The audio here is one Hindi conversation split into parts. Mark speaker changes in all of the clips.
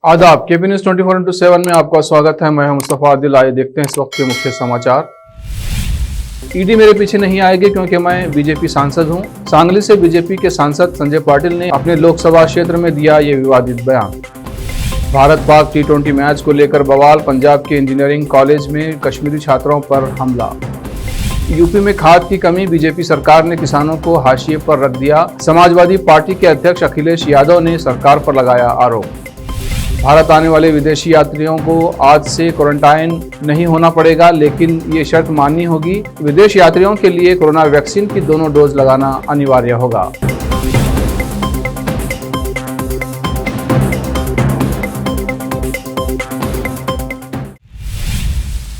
Speaker 1: आदाब केपी न्यूज 24/7 में आपका स्वागत है। मैं हूं मुस्तफा आदिल। आइए देखते हैं इस वक्त के मुख्य समाचार। ईडी मेरे पीछे नहीं आएगी क्योंकि मैं बीजेपी सांसद हूं। सांगली से बीजेपी के सांसद संजय पाटिल ने अपने लोकसभा क्षेत्र में दिया ये विवादित बयान। भारत पाक T20 मैच को लेकर बवाल। पंजाब के इंजीनियरिंग कॉलेज में कश्मीरी छात्रों पर हमला। यूपी में खाद की कमी। बीजेपी सरकार ने किसानों को हाशिए पर रख दिया। समाजवादी पार्टी के अध्यक्ष अखिलेश यादव ने सरकार पर लगाया आरोप। भारत आने वाले विदेशी यात्रियों को आज से क्वारंटाइन नहीं होना पड़ेगा, लेकिन ये शर्त माननी होगी। विदेश यात्रियों के लिए कोरोना वैक्सीन की दोनों डोज लगाना अनिवार्य होगा।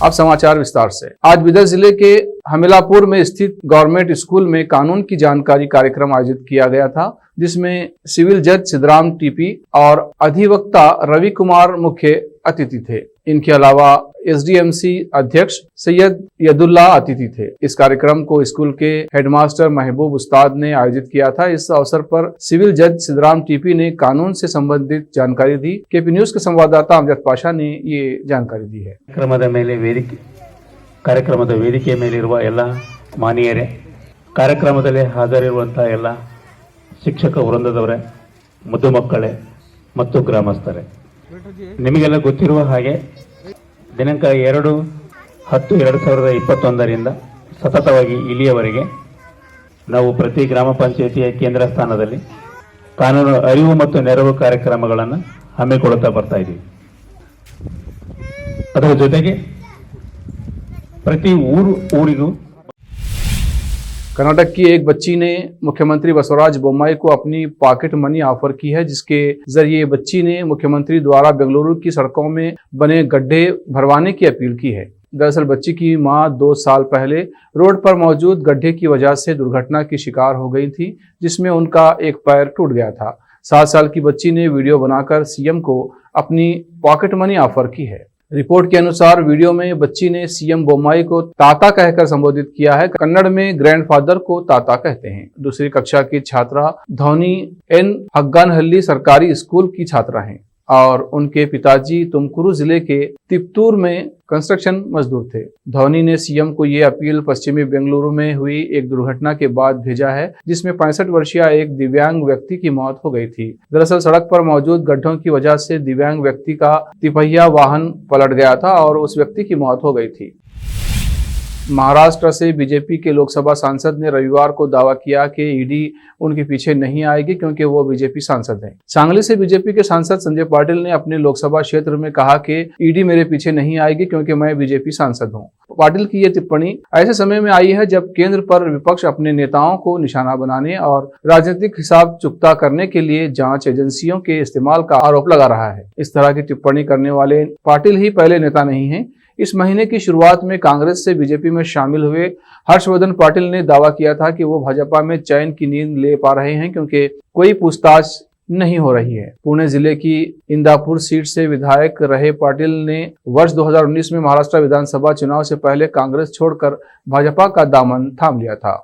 Speaker 1: अब समाचार विस्तार से। आज बिदर जिले के हमिलापुर में स्थित गवर्नमेंट स्कूल में कानून की जानकारी कार्यक्रम आयोजित किया गया था, जिसमें सिविल जज सिद्धराम टीपी और अधिवक्ता रवि कुमार मुख्य अतिथि थे। इनके अलावा SDMC अध्यक्ष सैयद यदुल्ला अतिथि थे। इस कार्यक्रम को स्कूल के हेडमास्टर महबूब उस्ताद ने आयोजित किया था। इस अवसर पर सिविल जज सिद्धराम टीपी ने कानून से संबंधित जानकारी दी। केपी न्यूज के संवाददाता अमजद पाशा ने ये जानकारी दी है।
Speaker 2: ಕಾರ್ಯಕ್ರಮದ ವೇದಿಕೆಯ ಮೇಲಿರುವ ಎಲ್ಲ ಮಾನ್ಯರೇ, ಕಾರ್ಯಕ್ರಮದಲ್ಲಿ ಹಾಜರಿರುವಂತಹ ಎಲ್ಲ ಶಿಕ್ಷಕ ವೃಂದದವರೇ, ಮುದ್ದು ಮಕ್ಕಳೇ ಮತ್ತು ಗ್ರಾಮಸ್ಥರೇ, ನಿಮಗೆಲ್ಲ ಗೊತ್ತಿರುವ ಹಾಗೆ ದಿನಾಂಕ 2/10/2021 ಸತತವಾಗಿ ಇಲ್ಲಿಯವರೆಗೆ ನಾವು ಪ್ರತಿ ಗ್ರಾಮ ಪಂಚಾಯಿತಿಯ ಕೇಂದ್ರ ಸ್ಥಾನದಲ್ಲಿ ಕಾನೂನು ಅರಿವು ಮತ್ತು ನೆರವು ಕಾರ್ಯಕ್ರಮಗಳನ್ನು ಹಮ್ಮಿಕೊಳ್ಳುತ್ತಾ ಬರ್ತಾ ಇದ್ದೀವಿ। ಅದರ ಜೊತೆಗೆ प्रति ऊरिगू
Speaker 1: कर्नाटक की एक बच्ची ने मुख्यमंत्री बसवराज बोम्मई को अपनी पॉकेट मनी ऑफर की है, जिसके जरिए बच्ची ने मुख्यमंत्री द्वारा बेंगलुरु की सड़कों में बने गड्ढे भरवाने की अपील की है। दरअसल बच्ची की मां 2 साल पहले रोड पर मौजूद गड्ढे की वजह से दुर्घटना की शिकार हो गई थी, जिसमें उनका एक पैर टूट गया था। 7 साल की बच्ची ने वीडियो बनाकर CM को अपनी पॉकेट मनी ऑफर की है। रिपोर्ट के अनुसार वीडियो में बच्ची ने CM बोम्मई को ताता कहकर संबोधित किया है। कन्नड़ में ग्रैंडफादर को ताता कहते हैं। दूसरी कक्षा की छात्रा धौनी N हग्गानहल्ली सरकारी स्कूल की छात्रा हैं और उनके पिताजी तुमकुरू जिले के तिप्तूर में कंस्ट्रक्शन मजदूर थे। धौनी ने CM को ये अपील पश्चिमी बेंगलुरु में हुई एक दुर्घटना के बाद भेजा है, जिसमें 65 वर्षीय एक दिव्यांग व्यक्ति की मौत हो गई थी। दरअसल सड़क पर मौजूद गड्ढों की वजह से दिव्यांग व्यक्ति का तिपहिया वाहन पलट गया था और उस व्यक्ति की मौत हो गई थी। महाराष्ट्र से बीजेपी के लोकसभा सांसद ने रविवार को दावा किया कि ईडी उनके पीछे नहीं आएगी क्योंकि वो बीजेपी सांसद हैं। सांगली से बीजेपी के सांसद संजय पाटिल ने अपने लोकसभा क्षेत्र में कहा कि ईडी मेरे पीछे नहीं आएगी क्योंकि मैं बीजेपी सांसद हूं। पाटिल की ये टिप्पणी ऐसे समय में आई है जब केंद्र पर विपक्ष अपने नेताओं को निशाना बनाने और राजनीतिक हिसाब चुकता करने के लिए जांच एजेंसियों के इस्तेमाल का आरोप लगा रहा है। इस तरह की टिप्पणी करने वाले पाटिल ही पहले नेता नहीं है। इस महीने की शुरुआत में कांग्रेस से बीजेपी में शामिल हुए हर्षवर्धन पाटिल ने दावा किया था कि वो भाजपा में चैन की नींद ले पा रहे हैं क्योंकि कोई पूछताछ नहीं हो रही है। पुणे जिले की इंदापुर सीट से विधायक रहे पाटिल ने वर्ष 2019 में महाराष्ट्र विधानसभा चुनाव से पहले कांग्रेस छोड़कर भाजपा का दामन थाम लिया था।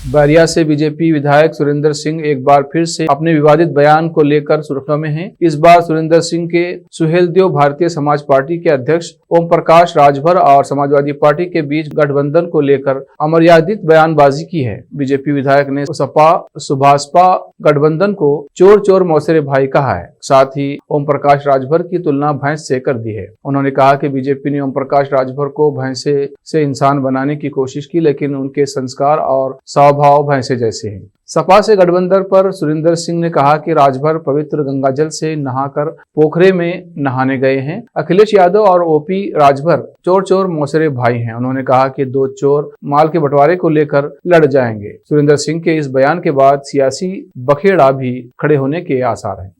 Speaker 1: बैरिया से बीजेपी विधायक सुरेंद्र सिंह एक बार फिर से अपने विवादित बयान को लेकर सुर्खियों में हैं। इस बार सुरेंद्र सिंह के सुहेलदेव भारतीय समाज पार्टी के अध्यक्ष ओम प्रकाश राजभर और समाजवादी पार्टी के बीच गठबंधन को लेकर अमर्यादित बयानबाजी की है। बीजेपी विधायक ने सपा सुभाषपा गठबंधन को चोर चोर मौसेरे भाई कहा है। साथ ही ओम प्रकाश राजभर की तुलना भैंस से कर दी है। उन्होंने कहा कि बीजेपी ने ओम प्रकाश राजभर को भैंसे से इंसान बनाने की कोशिश की, लेकिन उनके संस्कार और भाव भैंसे जैसे हैं। सपा से गठबंधन पर सुरेंद्र सिंह ने कहा कि राजभर पवित्र गंगाजल से नहाकर पोखरे में नहाने गए हैं। अखिलेश यादव और OP राजभर चोर चोर मौसेरे भाई हैं। उन्होंने कहा कि 2 चोर माल के बंटवारे को लेकर लड़ जाएंगे। सुरेंद्र सिंह के इस बयान के बाद सियासी बखेड़ा भी खड़े होने के आसार हैं।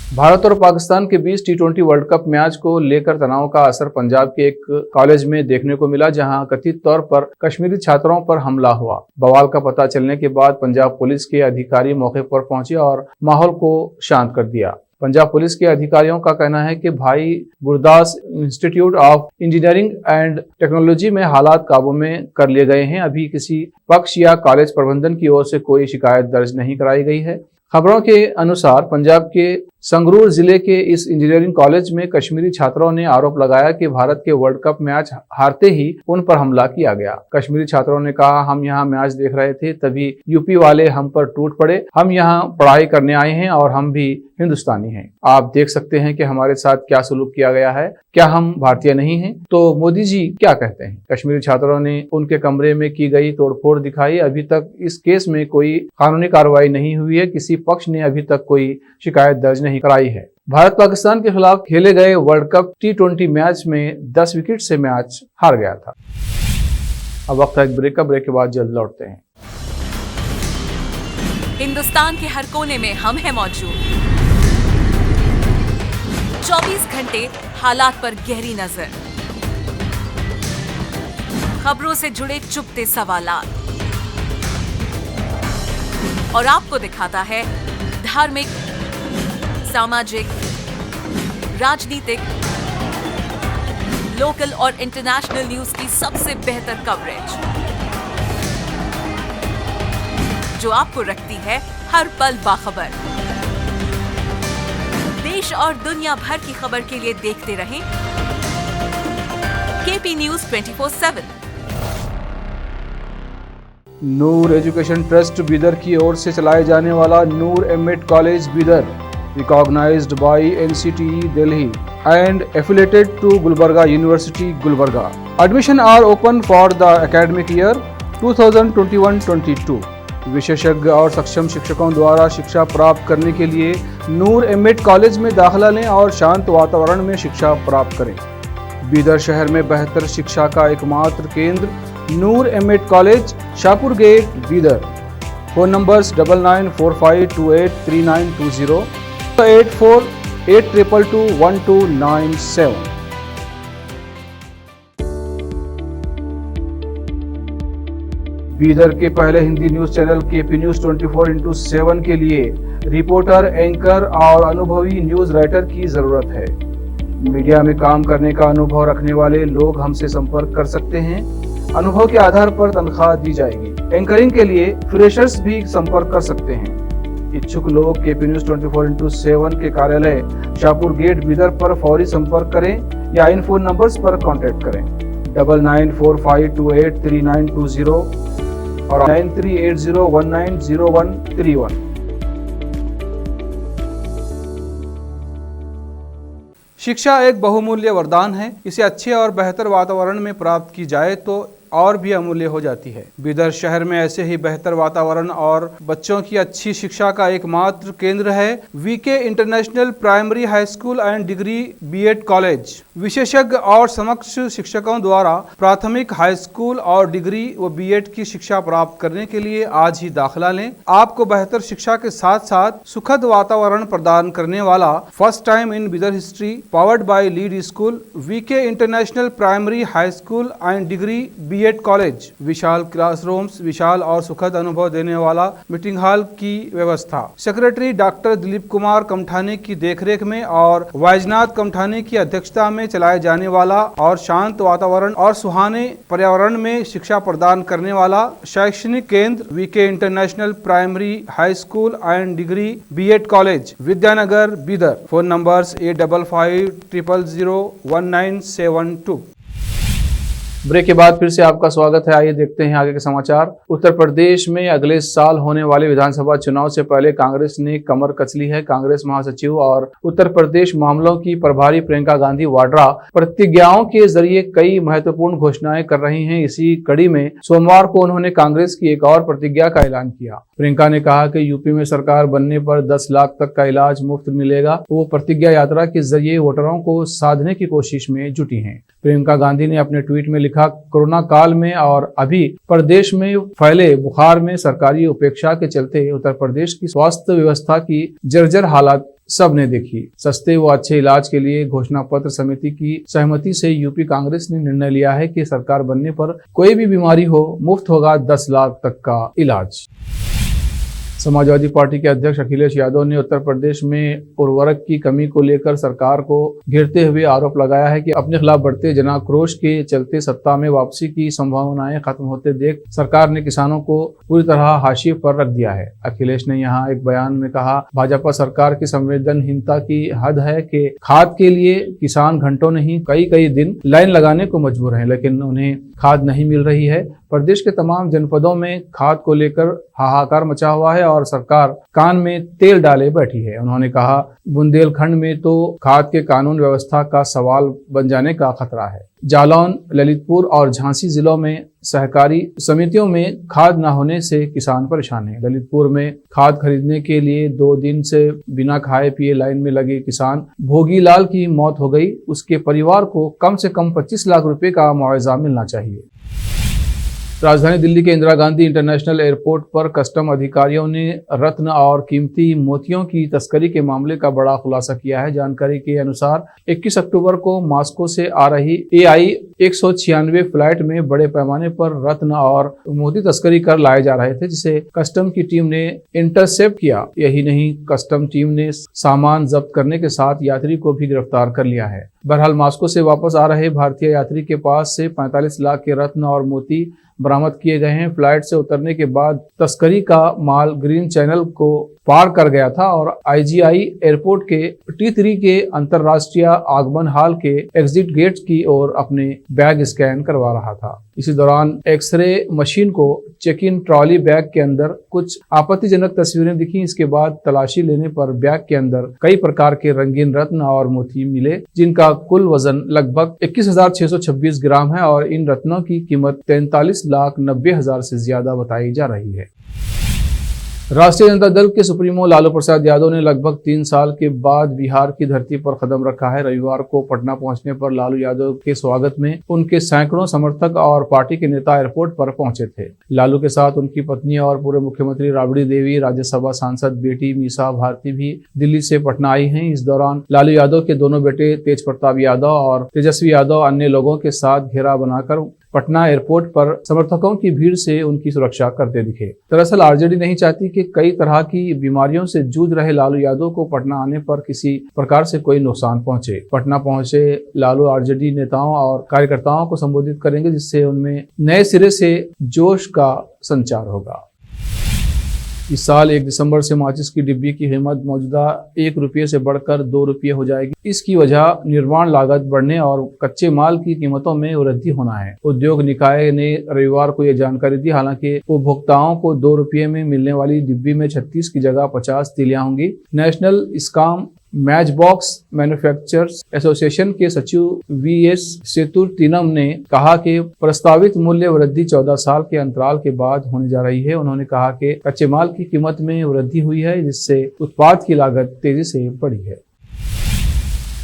Speaker 1: भारत और पाकिस्तान के बीच T20 वर्ल्ड कप मैच को लेकर तनाव का असर पंजाब के एक कॉलेज में देखने को मिला, जहां कथित तौर पर कश्मीरी छात्रों पर हमला हुआ। बवाल का पता चलने के बाद पंजाब पुलिस के अधिकारी मौके पर पहुंचे और माहौल को शांत कर दिया। पंजाब पुलिस के अधिकारियों का कहना है कि भाई Gurdas institute of engineering and technology में हालात काबू में कर लिए गए हैं। अभी किसी पक्ष या कॉलेज प्रबंधन की ओर से कोई शिकायत दर्ज नहीं कराई गई है। खबरों के अनुसार पंजाब के संगरूर जिले के इस इंजीनियरिंग कॉलेज में कश्मीरी छात्रों ने आरोप लगाया कि भारत के वर्ल्ड कप मैच हारते ही उन पर हमला किया गया। कश्मीरी छात्रों ने कहा, हम यहाँ मैच देख रहे थे, तभी यूपी वाले हम पर टूट पड़े। हम यहाँ पढ़ाई करने आए हैं और हम भी हिंदुस्तानी हैं। आप देख सकते हैं कि हमारे साथ क्या सलूक किया गया है। क्या हम भारतीय नहीं हैं? तो मोदी जी क्या कहते हैं? कश्मीरी छात्रों ने उनके कमरे में की गई तोड़फोड़ दिखाई। अभी तक इस केस में कोई कानूनी कार्रवाई नहीं हुई है। किसी पक्ष ने अभी तक कोई शिकायत दर्ज नहीं कराई है। भारत पाकिस्तान के खिलाफ खेले गए वर्ल्ड कप T20 मैच में 10 विकेट से मैच हार गया था। अब वक्त है एक ब्रेक का। ब्रेक के बाद जल्द लौटते हैं।
Speaker 3: हिंदुस्तान के हर कोने में हम हैं मौजूद। 24 घंटे हालात पर गहरी नजर, खबरों से जुड़े चुपते सवालात, और आपको दिखाता है धार्मिक, सामाजिक, राजनीतिक, लोकल और इंटरनेशनल न्यूज की सबसे बेहतर कवरेज, जो आपको रखती है हर पल बाखबर। देश और दुनिया भर की खबर के लिए देखते रहें KP News 24/7।
Speaker 1: Noor education trust Bidar की ओर से चलाए जाने वाला Noor M Ed college Bidar, recognized by NCTE Delhi and affiliated to Gulbarga University, Gulbarga. Admission are open for the academic year 2021-22. विशेषज्ञ और सक्षम शिक्षकों द्वारा शिक्षा प्राप्त करने के लिए नूर एमएड कॉलेज में दाखिला लें और शांत वातावरण में शिक्षा प्राप्त करें। बीदर शहर में बेहतर शिक्षा का एकमात्र केंद्र Noor M Ed college, Shahpur gate, Bidar. Phone numbers 9945283920, 8482221297। Bidar के पहले Hindi news channel KP News 24/7 के लिए रिपोर्टर, एंकर और अनुभवी न्यूज राइटर की जरूरत है। मीडिया में काम करने का अनुभव रखने वाले लोग हमसे संपर्क कर सकते हैं। अनुभव के आधार पर तनख्वाह दी जाएगी। एंकरिंग के लिए फ्रेशर्स भी संपर्क कर सकते हैं। इच्छुक लोग KP News 24/7 के कार्यालय शाहपुर गेट बीदर पर फौरी संपर्क करें या इन फोन नंबर्स पर कांटेक्ट करें 9945283920 और 9380190131। शिक्षा एक बहुमूल्य वरदान है। इसे अच्छे और बेहतर वातावरण में प्राप्त की जाए तो और भी अमूल्य हो जाती है। बीदर शहर में ऐसे ही बेहतर वातावरण और बच्चों की अच्छी शिक्षा का एकमात्र केंद्र है VK international primary high school and degree B.Ed college. विशेषज्ञ और समक्ष शिक्षकों द्वारा प्राथमिक, हाई स्कूल और डिग्री व B.Ed की शिक्षा प्राप्त करने के लिए आज ही दाखिला लें। आपको बेहतर शिक्षा के साथ साथ सुखद वातावरण प्रदान करने वाला first time in Bidar history, powered by lead school, VK international primary high school and degree B.Ed college. विशाल क्लासरूम्स, विशाल और सुखद अनुभव देने वाला मीटिंग हॉल की व्यवस्था। सेक्रेटरी डॉक्टर दिलीप कुमार कमठाने की देखरेख में और वैजनाथ कमठाने की अध्यक्षता में चलाए जाने वाला और शांत वातावरण और सुहाने पर्यावरण में शिक्षा प्रदान करने वाला शैक्षणिक केंद्र VK international primary high school and degree B.Ed college, Vidyanagar, Bidar. Phone numbers 8550001972। Break के बाद फिर से आपका स्वागत है। आइए देखते हैं आगे के समाचार। उत्तर प्रदेश में अगले साल होने वाले विधानसभा चुनाव से पहले कांग्रेस ने कमर कस ली है। कांग्रेस महासचिव और उत्तर प्रदेश मामलों की प्रभारी प्रियंका गांधी वाड्रा प्रतिज्ञाओं के जरिए कई महत्वपूर्ण घोषणाएं कर रही हैं। इसी कड़ी में सोमवार को उन्होंने कांग्रेस की एक और प्रतिज्ञा का ऐलान किया। प्रियंका ने कहा कि यूपी में सरकार बनने पर 10 लाख तक का इलाज मुफ्त मिलेगा। वो प्रतिज्ञा यात्रा के जरिए वोटरों को साधने की कोशिश में जुटी हैं। प्रियंका गांधी ने अपने ट्वीट में लिखा, कोरोना काल में और अभी प्रदेश में फैले बुखार में सरकारी उपेक्षा के चलते उत्तर प्रदेश की स्वास्थ्य व्यवस्था की जर्जर हालत सबने देखी। सस्ते व अच्छे इलाज के लिए घोषणा पत्र समिति की सहमति से यूपी कांग्रेस ने निर्णय लिया है कि सरकार बनने पर कोई भी बीमारी हो, मुफ्त होगा 10 लाख तक का इलाज। समाजवादी पार्टी के अध्यक्ष अखिलेश यादव ने उत्तर प्रदेश में उर्वरक की कमी को लेकर सरकार को घेरते हुए आरोप लगाया है कि अपने खिलाफ बढ़ते जनाक्रोश के चलते सत्ता में वापसी की संभावनाएं खत्म होते देख सरकार ने किसानों को पूरी तरह हाशिए पर रख दिया है। अखिलेश ने यहां एक बयान में कहा, भाजपा सरकार की संवेदनहीनता की हद है कि खाद के लिए किसान घंटों नहीं कई दिन लाइन लगाने को मजबूर हैं, लेकिन उन्हें खाद नहीं मिल रही है। प्रदेश के तमाम जनपदों में खाद को लेकर हाहाकार मचा हुआ है और सरकार कान में तेल डाले बैठी है। उन्होंने कहा, बुंदेलखंड में तो खाद के कानून व्यवस्था का सवाल बन जाने का खतरा है। जालौन, ललितपुर और झांसी जिलों में सहकारी समितियों में खाद न होने से किसान परेशान हैं। ललितपुर में खाद खरीदने के लिए 2 दिन से बिना खाए पिए लाइन में लगे किसान भोगीलाल की मौत हो गई। उसके परिवार को कम से कम 25 लाख रुपए का मुआवजा मिलना चाहिए। राजधानी दिल्ली के इंदिरा गांधी इंटरनेशनल एयरपोर्ट पर कस्टम अधिकारियों ने रत्न और कीमती मोतियों की तस्करी के मामले का बड़ा खुलासा किया है। जानकारी के अनुसार 21 अक्टूबर को मॉस्को से आ रही AI 196 फ्लाइट में बड़े पैमाने पर रत्न और मोती तस्करी कर लाए जा रहे थे, जिसे कस्टम की टीम ने इंटरसेप्ट किया। यही नहीं, कस्टम टीम ने सामान जब्त करने के साथ यात्री को भी गिरफ्तार कर लिया है। बहरहाल मॉस्को से वापस आ रहे भारतीय यात्री के पास से 45 लाख के रत्न और मोती बरामद किए गए हैं। फ्लाइट से उतरने के बाद तस्करी का माल ग्रीन चैनल को पार कर गया था और IGI एयरपोर्ट के T3 के अंतरराष्ट्रीय आगमन हाल के एग्जिट गेट की ओर अपने बैग स्कैन करवा रहा था। इसी दौरान एक्सरे मशीन को चेक इन ट्रॉली बैग के अंदर कुछ आपत्तिजनक तस्वीरें दिखी। इसके बाद तलाशी लेने पर बैग के अंदर कई प्रकार के रंगीन रत्न और मोती मिले, जिनका कुल वजन लगभग 21,626 ग्राम है और इन रत्नों की कीमत 43,90,000 से ज्यादा बताई जा रही है। राष्ट्रीय जनता दल के सुप्रीमो लालू प्रसाद यादव ने लगभग 3 साल के बाद बिहार की धरती पर कदम रखा है। रविवार को पटना पहुंचने पर लालू यादव के स्वागत में उनके सैकड़ों समर्थक और पार्टी के नेता एयरपोर्ट पर पहुंचे थे। लालू के साथ उनकी पत्नी और पूर्व मुख्यमंत्री राबड़ी देवी, राज्यसभा सांसद बेटी मीसा भारती भी दिल्ली से पटना आई हैं। इस दौरान लालू यादव के दोनों बेटे तेज प्रताप यादव और तेजस्वी यादव अन्य लोगों के साथ घेरा बनाकर पटना एयरपोर्ट पर समर्थकों की भीड़ से उनकी सुरक्षा करते दिखे। दरअसल आरजेडी नहीं चाहती कि कई तरह की बीमारियों से जूझ रहे लालू यादव को पटना आने पर किसी प्रकार से कोई नुकसान पहुंचे। पटना पहुंचे लालू आरजेडी नेताओं और कार्यकर्ताओं को संबोधित करेंगे, जिससे उनमें नए सिरे से जोश का संचार होगा। इस साल 1 दिसंबर से माचिस की डिब्बी की कीमत मौजूदा 1 रुपये से बढ़कर 2 रुपये हो जाएगी। इसकी वजह निर्माण लागत बढ़ने और कच्चे माल की कीमतों में वृद्धि होना है। उद्योग निकाय ने रविवार को यह जानकारी दी। हालांकि उपभोक्ताओं को 2 रुपये में मिलने वाली डिब्बी में 36 की जगह 50 तीलियां होंगी। National scam match box manufacturers association के सचिव VS सेतुरतीनम ने कहा कि प्रस्तावित मूल्य वृद्धि 14 साल के अंतराल के बाद होने जा रही है। उन्होंने कहा कि कच्चे माल की कीमत में वृद्धि हुई है, जिससे उत्पाद की लागत तेजी से बढ़ी है।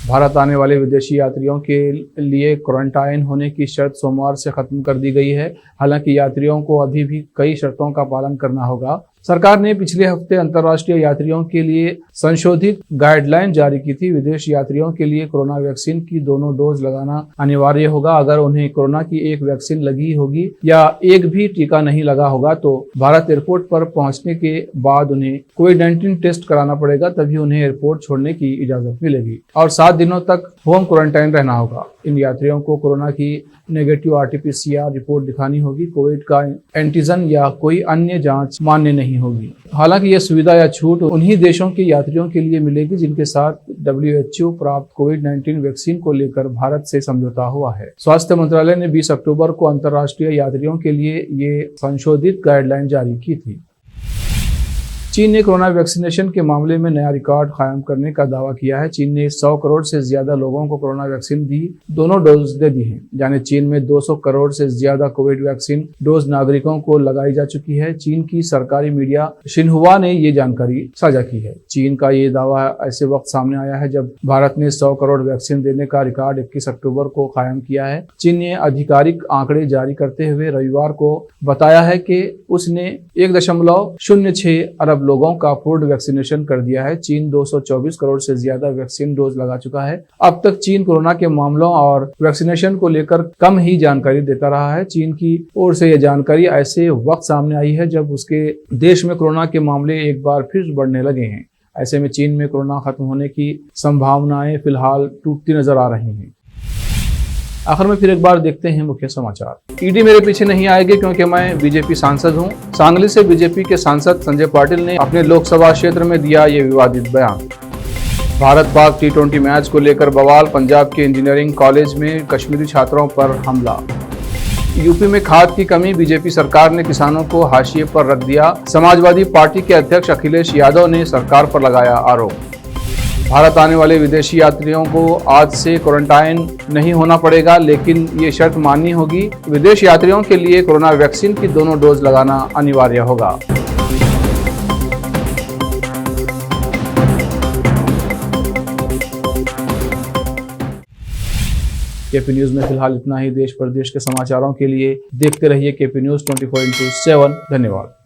Speaker 1: भारत आने वाले विदेशी यात्रियों के लिए क्वारंटाइन होने की शर्त सोमवार से खत्म कर दी गई है। हालांकि यात्रियों को अभी भी कई शर्तों का पालन करना होगा। सरकार ने पिछले हफ्ते अंतर्राष्ट्रीय यात्रियों के लिए संशोधित गाइडलाइन जारी की थी। विदेश यात्रियों के लिए कोरोना वैक्सीन की दोनों डोज लगाना अनिवार्य होगा। अगर उन्हें कोरोना की एक वैक्सीन लगी होगी या एक भी टीका नहीं लगा होगा तो भारत एयरपोर्ट पर पहुंचने के बाद उन्हें कोविड-19 टेस्ट कराना पड़ेगा, तभी उन्हें एयरपोर्ट छोड़ने की इजाजत मिलेगी और 7 दिनों तक होम क्वारंटाइन रहना होगा। इन यात्रियों को कोरोना की नेगेटिव RT-PCR रिपोर्ट दिखानी होगी। कोविड का एंटीजन या कोई अन्य जांच मान्य नहीं होगी। हालांकि यह सुविधा या छूट उन्हीं देशों के यात्रियों के लिए मिलेगी जिनके साथ WHO प्राप्त कोविड-19 वैक्सीन को लेकर भारत से समझौता हुआ है। स्वास्थ्य मंत्रालय ने 20 अक्टूबर को अंतर्राष्ट्रीय यात्रियों के लिए ये संशोधित गाइडलाइन जारी की थी। चीन ने कोरोना वैक्सीनेशन के मामले में नया रिकॉर्ड कायम करने का दावा किया है। चीन ने 100 करोड़ से ज्यादा लोगों को कोरोना वैक्सीन दी, दोनों डोज दे दी हैं। यानी चीन में 200 करोड़ से ज्यादा कोविड वैक्सीन डोज नागरिकों को लगाई जा चुकी है। चीन की सरकारी मीडिया शिन्हुआ ने ये जानकारी साझा की है। चीन का ये दावा ऐसे वक्त सामने आया है जब भारत ने 100 करोड़ वैक्सीन देने का रिकॉर्ड 21 अक्टूबर को कायम किया है। चीन ने आधिकारिक आंकड़े जारी करते हुए रविवार को बताया है कि उसने 1.06 अरब अब लोगों का पूर्ण वैक्सीनेशन कर दिया है। चीन 224 करोड़ से ज्यादा वैक्सीन डोज लगा चुका है। अब तक चीन कोरोना के मामलों और वैक्सीनेशन को लेकर कम ही जानकारी देता रहा है। चीन की ओर से यह जानकारी ऐसे वक्त सामने आई है जब उसके देश में कोरोना के मामले एक बार फिर बढ़ने लगे हैं। ऐसे में चीन में कोरोना खत्म होने की संभावनाएं फिलहाल टूटती नजर आ रही हैं। आखिर में फिर एक बार देखते हैं मुख्य समाचार। ईडी मेरे पीछे नहीं आएगी क्योंकि मैं बीजेपी सांसद हूं। सांगली से बीजेपी के सांसद संजय पाटिल ने अपने लोकसभा क्षेत्र में दिया ये विवादित बयान। भारत पाक T20 मैच को लेकर बवाल। पंजाब के इंजीनियरिंग कॉलेज में कश्मीरी छात्रों पर हमला। यूपी में खाद की कमी, बीजेपी सरकार ने किसानों को हाशिए पर रख दिया। समाजवादी पार्टी के अध्यक्ष अखिलेश यादव ने सरकार पर लगाया आरोप। भारत आने वाले विदेशी यात्रियों को आज से क्वारंटाइन नहीं होना पड़ेगा, लेकिन ये शर्त माननी होगी। विदेश यात्रियों के लिए कोरोना वैक्सीन की दोनों डोज लगाना अनिवार्य होगा। केपी न्यूज में फिलहाल इतना ही। देश प्रदेश के समाचारों के लिए देखते रहिए केपी न्यूज 24/7। धन्यवाद।